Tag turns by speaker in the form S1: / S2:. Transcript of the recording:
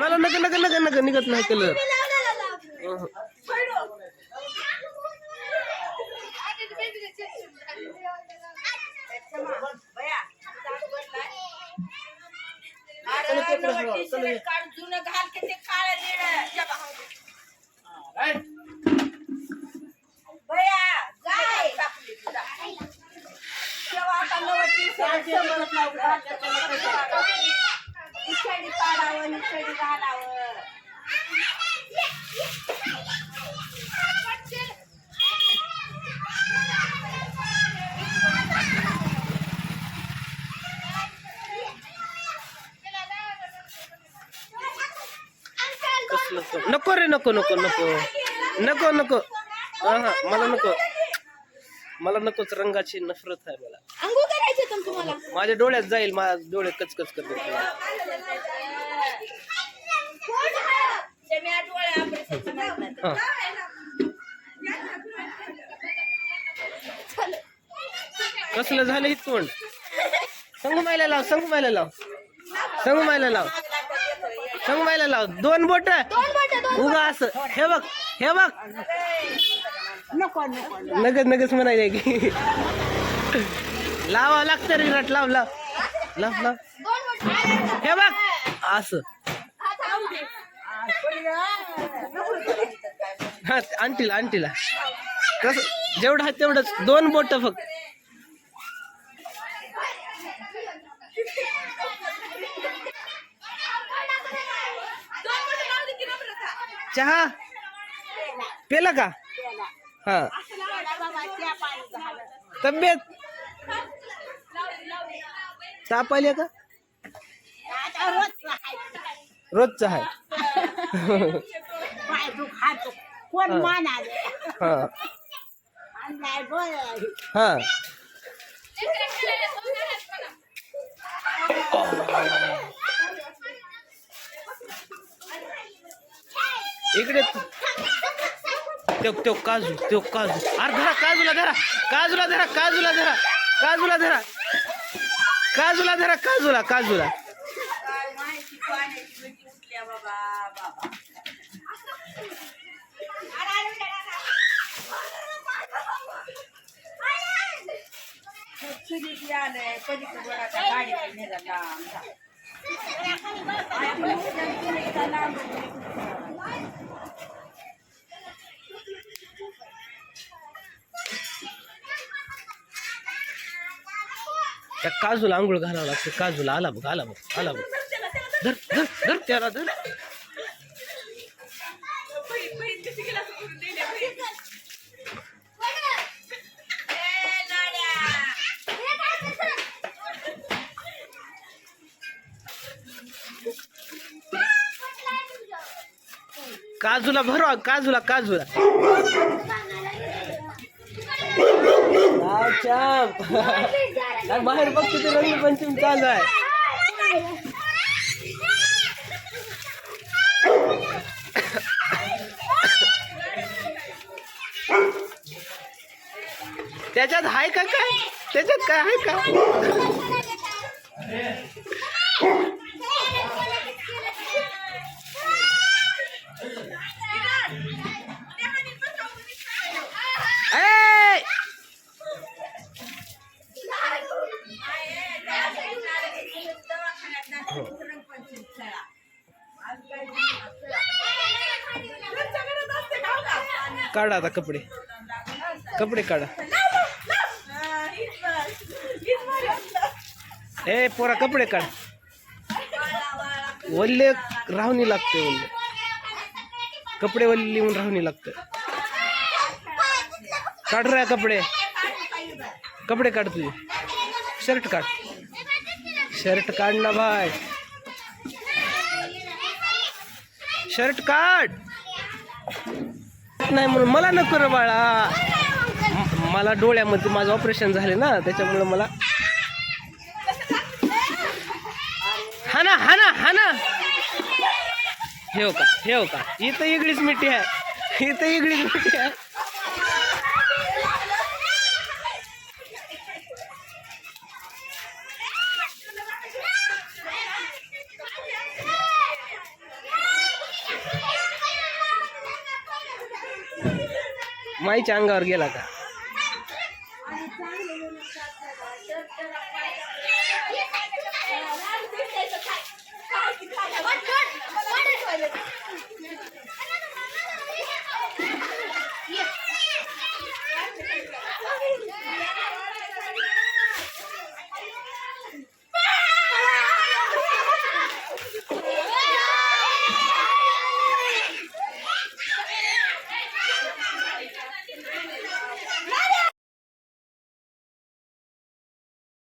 S1: मला नका नका नका नका निघत नाही कलर. नको रे नको नको नको नको नको. हा मला नको, मला नकोच. रंगाची नफरत आहे मला.
S2: अंघोळ करायची तर तुम्हाला
S1: माझ्या डोळ्यात जाईल, माझ्या डोळे कचकच करतात. कसलं झालं ही तोंड? संगू मायला लाव, संगू मायला लाव, संगू मायला लाव, संगू मायला लाव. दोन बोट उगा असं. हे बघ हे बघ. नगद नगच म्हणायचे की लावा लागतं रे रट. लाव लाव लाव लाव. हे बघ असं. हा आणटीला आणटीला कसं जेवढं आहे तेवढंच. दोन बोट फक्त. चहा पेला का? हा तब्येत ताप आली का? रोजचा आहे.
S2: कोण माना
S1: हा हा. इकडे तो काजू, तो काजू. अरे धरा काजूला, धरा काजूला, धरा काजूला, धरा काजूला, धरा काजूला, धरा काजूला, काजूला. त्या काजूला आंघोळ घालावं लागते. काजूला आला बघ, आला बघ, आला बघ. धर धर धर त्याला धर. काजूला भरवा, काजूला काजूला. बाहेर बघतो ते रंगपंचमी चालू आहे. त्याच्यात आहे का काय? त्याच्यात काय आहे का? काढा आता कपडे, कपडे काढा. ए पोरा कपडे काढ. वल्ले राहूनी लागते. वल्ले कपडे वल्ली लिहून राहूनी लागते. काढ रे कपडे, कपडे काढ. तुझे शर्ट काढ, शर्ट काढ ना भाई, शर्ट काढ. नाही म्हणून मला नको रे बाळा. मला डोळ्यामध्ये माझं ऑपरेशन झाले ना, त्याच्यामुळे मला. हा ना हा ना हा ना. हे का, हे का. इथं इगडीच मिठी आहे, इथं इगडीच मिठी आहे. माईच्या अंगावर गेला का?